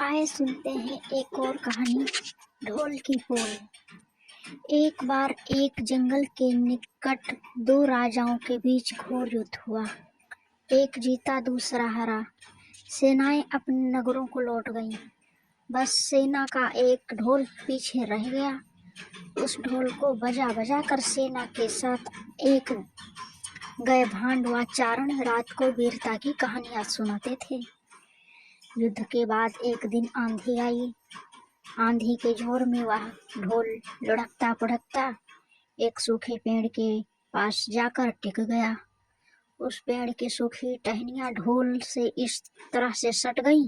आए सुनते हैं एक और कहानी, ढोल की पोल। एक बार एक जंगल के निकट दो राजाओं के बीच घोर युद्ध हुआ। एक जीता दूसरा हारा। सेनाएं अपने नगरों को लौट गईं। बस सेना का एक ढोल पीछे रह गया। उस ढोल को बजा बजा कर सेना के साथ एक गए भांड व चारण रात को वीरता की कहानियां सुनाते थे। युद्ध के बाद एक दिन आंधी आई। आंधी के जोर में वह ढोल लुढ़कता पुढ़कता एक सूखे पेड़ के पास जाकर टिक गया। उस पेड़ की सूखी टहनियां ढोल से इस तरह से सट गईं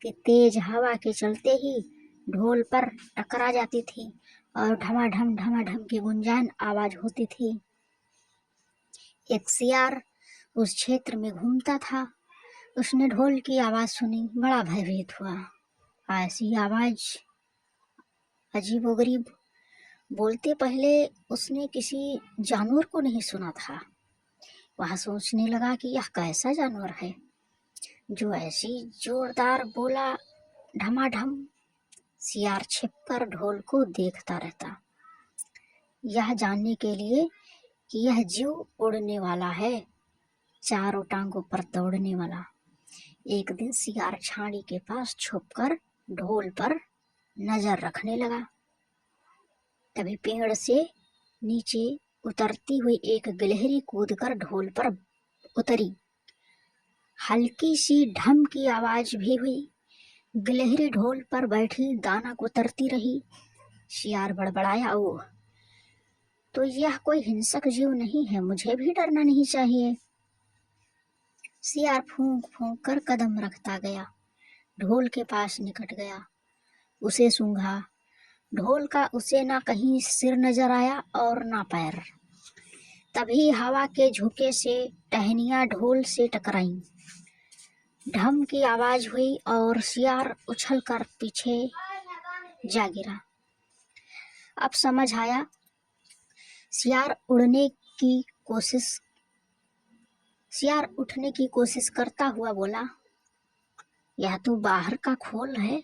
कि तेज हवा के चलते ही ढोल पर टकरा जाती थी और ढमाढम की गुंजान आवाज होती थी। एक सियार उस क्षेत्र में घूमता था। उसने ढोल की आवाज सुनी, बड़ा भयभीत हुआ। ऐसी आवाज अजीबोगरीब, बोलते पहले उसने किसी जानवर को नहीं सुना था। वह सोचने लगा कि यह कैसा जानवर है जो ऐसी जोरदार बोला। ढमाढम सियार छिपकर ढोल को देखता रहता, यह जानने के लिए कि यह जीव उड़ने वाला है, चारों टांगों पर दौड़ने वाला। एक दिन सियार झाड़ी के पास छुपकर ढोल पर नजर रखने लगा। तभी पेड़ से नीचे उतरती हुई एक गिलहरी कूदकर ढोल पर उतरी। हल्की सी ढम की आवाज भी हुई। गिलहरी ढोल पर बैठी दाना कुतरती रही। सियार बड़बड़ाया, ओह, तो यह कोई हिंसक जीव नहीं है, मुझे भी डरना नहीं चाहिए। सियार फूंक फूंक कर कदम रखता गया। ढोल के पास निकट गया, उसे सूंघा। ढोल का उसे ना कहीं सिर नजर आया और ना पैर। तभी हवा के झोंके से टहनियां ढोल से टकराईं। ढम की आवाज हुई और सियार उछलकर पीछे जा गिरा। अब समझ आया। सियार उठने की कोशिश करता हुआ बोला, यह तो बाहर का खोल है,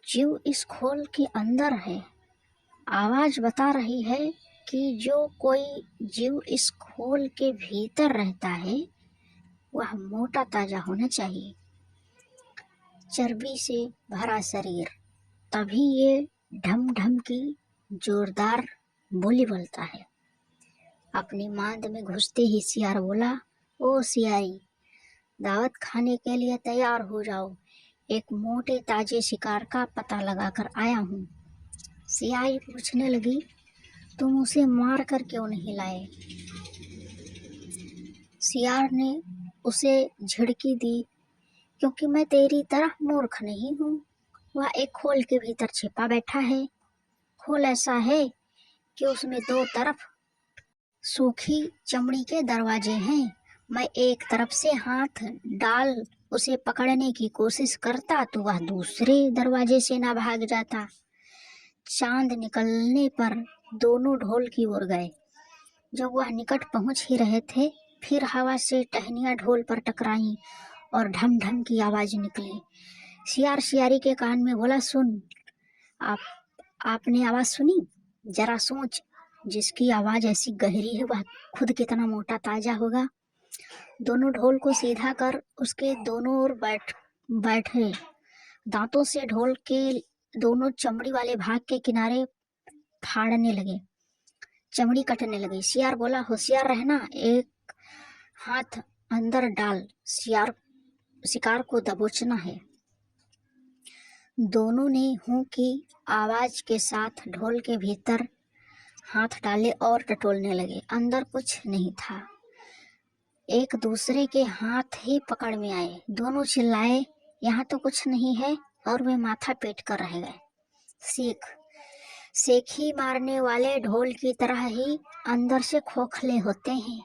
जीव इस खोल के अंदर है। आवाज बता रही है कि जो कोई जीव इस खोल के भीतर रहता है वह मोटा ताजा होना चाहिए, चर्बी से भरा शरीर, तभी ये ढम ढम की जोरदार बोली बोलता है। अपनी मांद में घुसते ही सियार बोला, ओ सियारी, दावत खाने के लिए तैयार हो जाओ, एक मोटे ताजे शिकार का पता लगाकर आया हूँ। सियारी पूछने लगी, तुम उसे मार कर क्यों नहीं लाए? सियार ने उसे झिड़की दी, क्योंकि मैं तेरी तरह मूर्ख नहीं हूँ। वह एक खोल के भीतर छिपा बैठा है। खोल ऐसा है कि उसमें दो तरफ सूखी चमड़ी के दरवाजे हैं। मैं एक तरफ से हाथ डाल उसे पकड़ने की कोशिश करता तो वह दूसरे दरवाजे से ना भाग जाता। चांद निकलने पर दोनों ढोल की ओर गए। जब वह निकट पहुंच ही रहे थे, फिर हवा से टहनियां ढोल पर टकराईं और ढम ढम की आवाज निकली। सियार सियारी के कान में बोला, सुन, आपने आवाज सुनी? जरा सोच, जिसकी आवाज ऐसी गहरी है वह खुद कितना मोटा ताजा होगा। दोनों ढोल को सीधा कर उसके दोनों ओर बैठे। दांतों से ढोल के दोनों चमड़ी वाले भाग के किनारे फाड़ने लगे, चमड़ी कटने लगी। सियार बोला, होशियार रहना, एक हाथ अंदर डाल, शिकार को दबोचना है। दोनों ने हूं की आवाज के साथ ढोल के भीतर हाथ डाले और टटोलने लगे। अंदर कुछ नहीं था, एक दूसरे के हाथ ही पकड़ में आए। दोनों चिल्लाए, यहाँ तो कुछ नहीं है, और वे माथा पीट कर रह गए। सेखी मारने वाले ढोल की तरह ही अंदर से खोखले होते हैं।